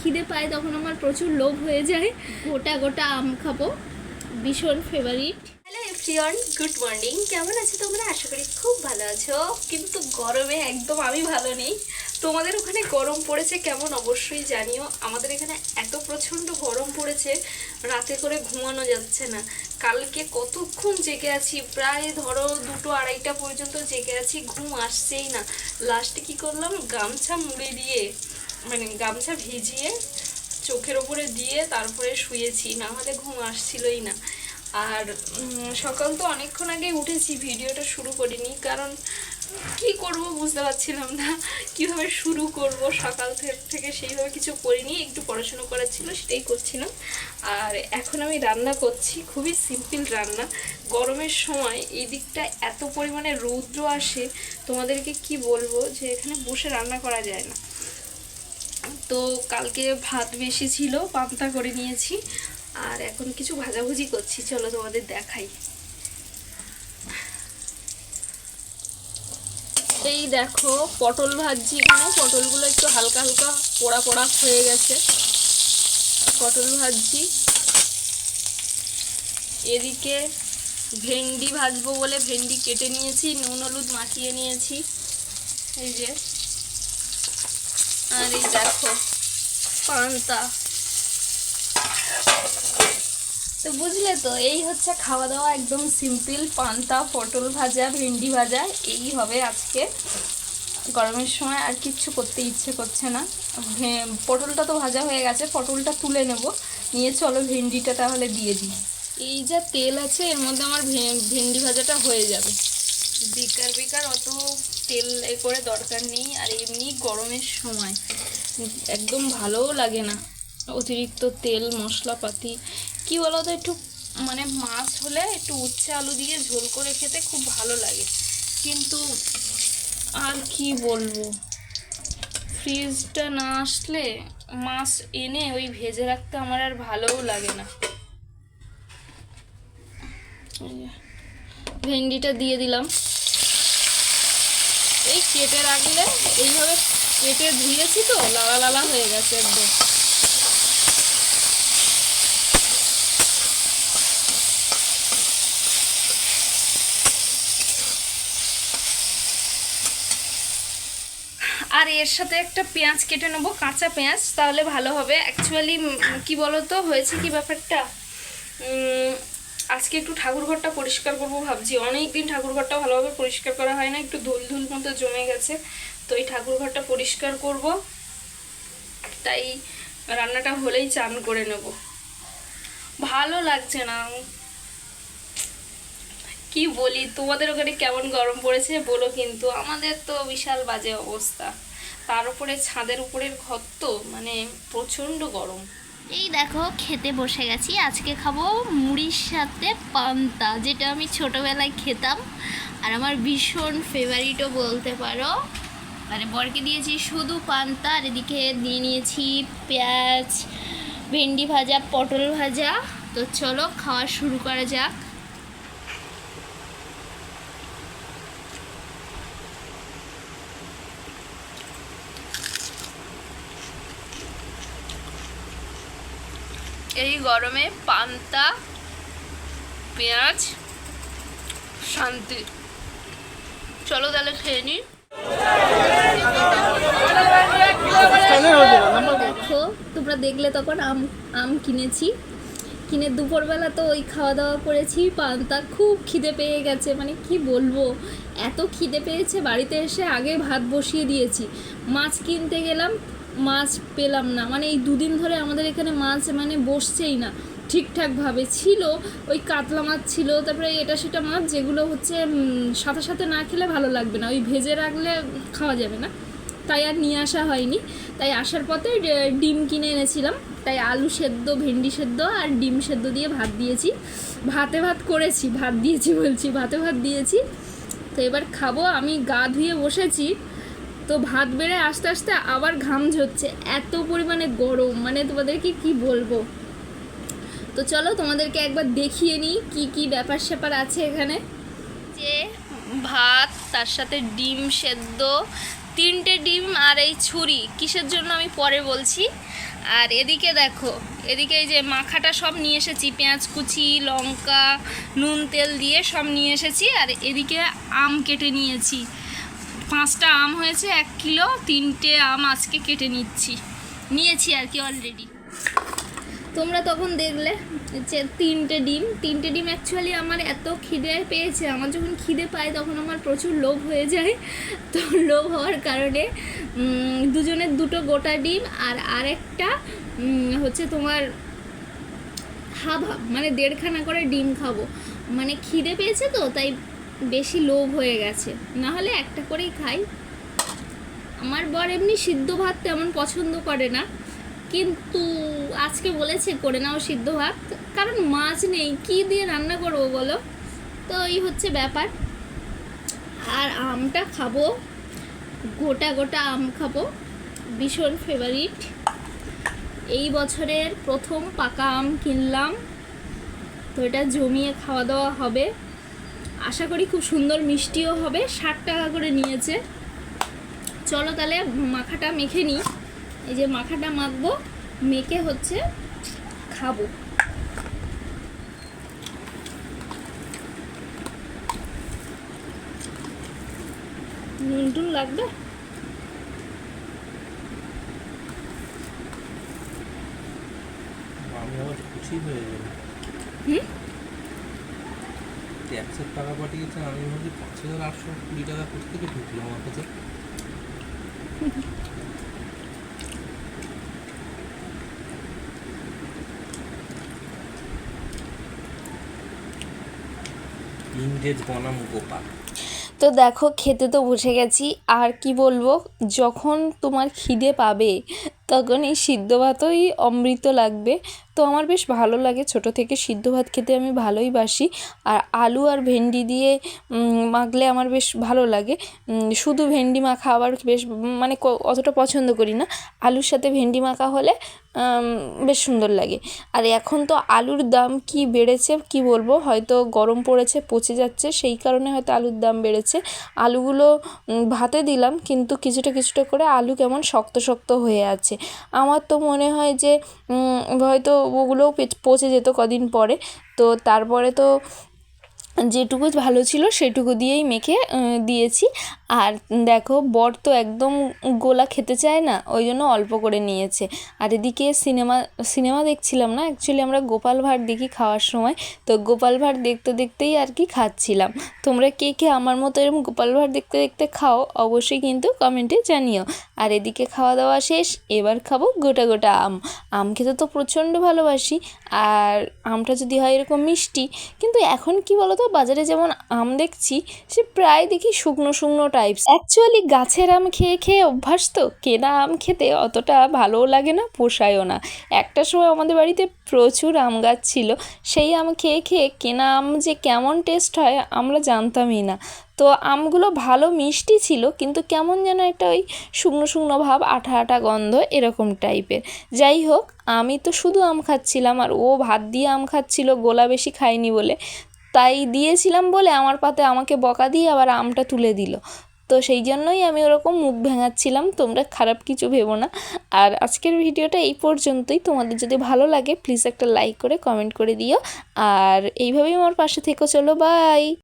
খিদে পায় তখন আমার প্রচুর লোভ হয়ে যায়, গোটা গোটা আম খাবো, ভীষণ favourite. Hello everyone, good morning. কেমন আছো তোমরা? আশা করি খুব ভালো আছো, কিন্তু গরমে একদম আমি ভালো নেই। তোমাদের ওখানে গরম পড়েছে কেমন অবশ্যই জানিও। আমাদের এখানে এত প্রচণ্ড গরম পড়েছে, রাতে করে ঘুমানো যাচ্ছে না। কালকে কতক্ষণ জেগে আছি, প্রায় ধরো 2-2-2:30 পর্যন্ত জেগে আছি, ঘুম আসছেই না। লাস্টে কি করলাম, গামছা মুড়ে দিয়ে মানে গামছা ভিজিয়ে চোখের ওপরে দিয়ে তারপরে শুয়েছি, না হলে ঘুম আসছিলই না। আর সকাল তো অনেকক্ষণ আগে উঠেছি, ভিডিওটা শুরু করিনি, কারণ কি করব বুঝতে পারছিলাম না কিভাবে শুরু করব। সকাল থেকে সেইভাবে কিছু করিনি, একটু পড়াশোনা করার ছিল সেটাই করছিলাম। আর এখন আমি রান্না করছি, খুবই সিম্পল রান্না। গরমের সময় এই দিকটা এত পরিমাণে রৌদ্র আসে, তোমাদেরকে কি বলবো, যে এখানে বসে রান্না করা যায় না। তো কালকে ভাত বেশি ছিল, পান্তা করে নিয়েছি, আর এখন কিছু ভাজাভুজি করছি, চলো তোমাদের দেখাই। এই দেখো পটল ভাজছি, এখানে পটলগুলো একটু হালকা হালকা পোড়া পোড়া হয়ে গেছে, পটল ভাজছি। এদিকে ভেন্ডি ভাজবো বলে ভেন্ডি কেটে নিয়েছি, নুন হলুদ মাখিয়ে নিয়েছি, এই যে। আর এই দেখো পান্তা। তো বুঝলে তো, এই হচ্ছে খাওয়া দাওয়া, একদম সিম্পল। পান্তা, পটল ভাজা, ভেন্ডি ভাজা, এই হবে আজকে। গরমের সময় আর কিচ্ছু করতে ইচ্ছে করছে না। পটলটা তো ভাজা হয়ে গেছে, পটলটা তুলে নেব, নিয়ে চলো ভেন্ডিটা তাহলে দিয়ে দিই। এই যা তেল আছে এর মধ্যে আমার ভেন্ডি ভাজাটা হয়ে যাবে। বেকার অত তেল এ করে দরকার নেই। আর এমনি গরমের সময় একদম ভালোও লাগে না অতিরিক্ত তেল মশলাপাতি। কি বলো তো, একটু মানে মাছ হলে একটু উচ্ছে আলু দিয়ে ঝোল করে খেতে খুব ভালো লাগে, কিন্তু আর কি বলবো, ফ্রিজটা না আসলে মাছ এনে ওই ভেজে রাখতে আমার আর ভালোও লাগে না। ভেন্ডিটা দিয়ে দিলাম, এই কেটে রাখলে, এইভাবে কেটে ধুয়েছি তো লালা লালা হয়ে গেছে একদম। আর এর সাথে একটা পেঁয়াজ কেটে নেবো, কাঁচা পেঁয়াজ, তাহলে ভালো হবে। অ্যাকচুয়ালি কি বলতো হয়েছে কি ব্যাপারটা, আজকে একটু ঠাকুরঘরটা পরিষ্কার করবো ভাবছি। অনেক দিন ঠাকুরঘরটা ভালোভাবে পরিষ্কার করা হয় না, একটু ধুল ধুল মতো জমে গেছে। তো এই ঠাকুরঘরটা পরিষ্কার করব, তাই রান্নাটা হলেই চান করে নেব। ভালো লাগছে না, কি বলি। তোমাদের ওখানে কেমন গরম পড়েছে বলো কিন্তু, আমাদের তো বিশাল বাজে অবস্থা। তার উপরে ছাদের উপরের ঘর তো মানে প্রচণ্ড গরম। এই দেখো খেতে বসে গেছি, আজকে খাবো মুড়ির সাথে পান্তা, যেটা আমি ছোটোবেলায় খেতাম আর আমার ভীষণ ফেভারিটও বলতে পারো। মানে বরকে দিয়েছি শুধু পান্তা, আর এদিকে দিয়ে নিয়েছি পেঁয়াজ, ভেন্ডি ভাজা, পটল ভাজা। তো চলো খাওয়া শুরু করা যাক। এই গরমে পান্তা, পেঁয়াজ, শান্তি। চলো তাহলে খেয়ে নিই। দেখো তোমরা দেখলে তখন আম কিনেছি, কিনে দুপুরবেলা তো ওই খাওয়া দাওয়া করেছি। পান্তা, খুব খিদে পেয়ে গেছে, মানে কি বলবো, এত খিদে পেয়েছে। বাড়িতে এসে আগে ভাত বসিয়ে দিয়েছি, মাছ কিনতে গেলাম, মাছ পেলাম না। মানে এই দুদিন ধরে আমাদের এখানে মাছ মানে বসছেই না ঠিকঠাকভাবে। ছিল ওই কাতলা মাছ ছিল, তারপরে এটা সেটা মাছ, যেগুলো হচ্ছে সাথে সাথে না খেলে ভালো লাগবে না, ওই ভেজে রাখলে খাওয়া যাবে না, তাই আর নিয়ে আসা হয়নি। তাই আসার পথে ডিম কিনে এনেছিলাম, তাই আলু সেদ্ধ, ভেন্ডি সেদ্ধ আর ডিম সেদ্ধ দিয়ে ভাত দিয়েছি। ভাতে ভাত করেছি, ভাত দিয়েছি বলছি, ভাতে ভাত দিয়েছি। তো এবার খাবো। আমি গা ধুয়ে বসেছি, তো ভাত বেড়ে আস্তে আস্তে আবার ঘাম ঝরছে, এত পরিমাণে গরম, মানে তোমাদেরকে কি বলবো। তো চলো তোমাদেরকে একবার দেখিয়ে নিই কি কি ব্যাপার স্যাপার আছে এখানে। যে ভাত, তার সাথে ডিম সেদ্ধ, 3টে ডিম আর এই ছুরি কিসের জন্য আমি পরে বলছি। আর এদিকে দেখো, এদিকে এই যে মাখাটা সব নিয়ে এসেছি, পেঁয়াজ কুচি, লঙ্কা, নুন তেল দিয়ে সব নিয়ে এসেছি। আর এদিকে আম কেটে নিয়েছি, 5টা আম হয়েছে 1 কিলো, 3টে আম আজকে কেটে নিয়েছি আর কি অলরেডি। তোমরা তখন দেখলে যে 3টে ডিম অ্যাকচুয়ালি আমার এত খিদে পেয়েছে, আমার যখন খিদে পায় তখন আমার প্রচুর লোভ হয়ে যায়। তো লোভ হওয়ার কারণে দুজনের 2টো গোটা ডিম আর আরেকটা হচ্ছে তোমার হাফ মানে 1.5খানা করে ডিম খাবো। মানে খিদে পেয়েছে তো তাই বেশি লোভ হয়ে গেছে, না হলে একটা করেই খাই। আমার বর এমনি সিদ্ধ ভাত তেমন পছন্দ করে না, কিন্তু আজকে বলেছে করে নাও সিদ্ধ ভাত, কারণ মাছ নেই, কি দিয়ে রান্না করবো বলো। তো এই হচ্ছে ব্যাপার। আর আমটা খাবো, গোটা আম খাবো, ভীষণ ফেভারিট। এই বছরের প্রথম পাকা আম কিনলাম, তো এটা জমিয়ে খাওয়া দাওয়া হবে। আশা করি খুব সুন্দর মিষ্টিও হবে। 60 টাকা করে নিয়েছে। চলো তাহলে মাখাটা মেখে নিই। এই যে মাখাটা মাখবো, মেখে হচ্ছে খাবো। নুন টুন লাগবে? আমি আবার খুশি হয়ে যাবো। 100 টাকা পাঠিয়েছে, আমি ভাবছি 5820 টাকা কোথা থেকে ঢুকলো আমার কাছে। ইংরেজ বনাম গোপাল। তো দেখো খেতে তো বসে গেছি, আর কি বলবো, যখন তোমার খিদে পাবে তখন এই সিদ্ধ ভাতই অমৃত লাগবে। তো আমার বেশ ভালো লাগে, ছোট থেকে সিদ্ধ ভাত খেতে আমি ভালোই বাসি। আর আলু আর ভেন্ডি দিয়ে মাখলে আমার বেশ ভালো লাগে। শুধু ভেন্ডি মাখা আবার বেশ মানে অতটা পছন্দ করি না, আলুর সাথে ভেন্ডি মাখা হলে বেশ সুন্দর লাগে। আর এখন তো আলুর দাম কি বেড়েছে কি বলবো, হয়তো গরম পড়েছে, পচে যাচ্ছে, সেই কারণে হয়তো আলুর দাম বেড়েছে। আলুগুলো ভাতে দিলাম, কিন্তু কিছুটা করে আলু কেমন শক্ত হয়ে আছে। আমার তো মনে হয় যে হয়তো ওগুলোও পচে যেত কদিন পরে। তো তারপরে তো যেটুকু ভালো ছিল সেটুকু দিয়েই মেখে দিয়েছি। আর দেখো বর তো একদম গোলা খেতে চায় না, ওই জন্য অল্প করে নিয়েছে। আর এদিকে সিনেমা দেখছিলাম না, অ্যাকচুয়ালি আমরা গোপাল ভাঁড় দেখি খাওয়ার সময়। তো গোপাল ভাঁড় দেখতেই আর কি খাচ্ছিলাম। তোমরা কে আমার মতো এরকম গোপাল ভাঁড় দেখতে খাও অবশ্যই কিন্তু কমেন্টে জানিও। আর এদিকে খাওয়া দাওয়া শেষ, এবার খাবো গোটা আম খেতে তো প্রচণ্ড ভালোবাসি। আর আমটা যদি হয় এরকম মিষ্টি, কিন্তু এখন কি বলো তো, বাজারে যেমন আম দেখছি সে প্রায় দেখি শুকনো টাইপস। অ্যাকচুয়ালি গাছের আম খেয়ে অভ্যাস, তো কেনা আম খেতে অতটা ভালোও লাগে না, পোষায়ও না। একটা সময় আমাদের বাড়িতে প্রচুর আম গাছ ছিল, সেই আম খেয়ে কেনা আম যে কেমন টেস্ট হয় আমরা জানতামই না। তো আমগুলো ভালো মিষ্টি ছিল, কিন্তু কেমন যেন একটা ওই শুকনো ভাব, আঠা গন্ধ এরকম টাইপের। যাই হোক, আমি তো শুধু আম খাচ্ছিলাম, আর ও ভাত দিয়ে আম খাচ্ছিল, গোলা বেশি খায়নি বলে। তাই দিয়েছিলাম বলে আমার পাতে আমাকে বকা দিয়ে আবার আমটা তুলে দিল। তো সেই জন্যই আমি ওরকম মুখ ভেঙাচ্ছিলাম, তোমরা খারাপ কিছু ভেবো না। আর আজকের ভিডিওটা এই পর্যন্তই। তোমাদের যদি ভালো লাগে প্লিজ একটা লাইক করে কমেন্ট করে দিও, আর এইভাবেই আমার পাশে থেকো। চলো বাই।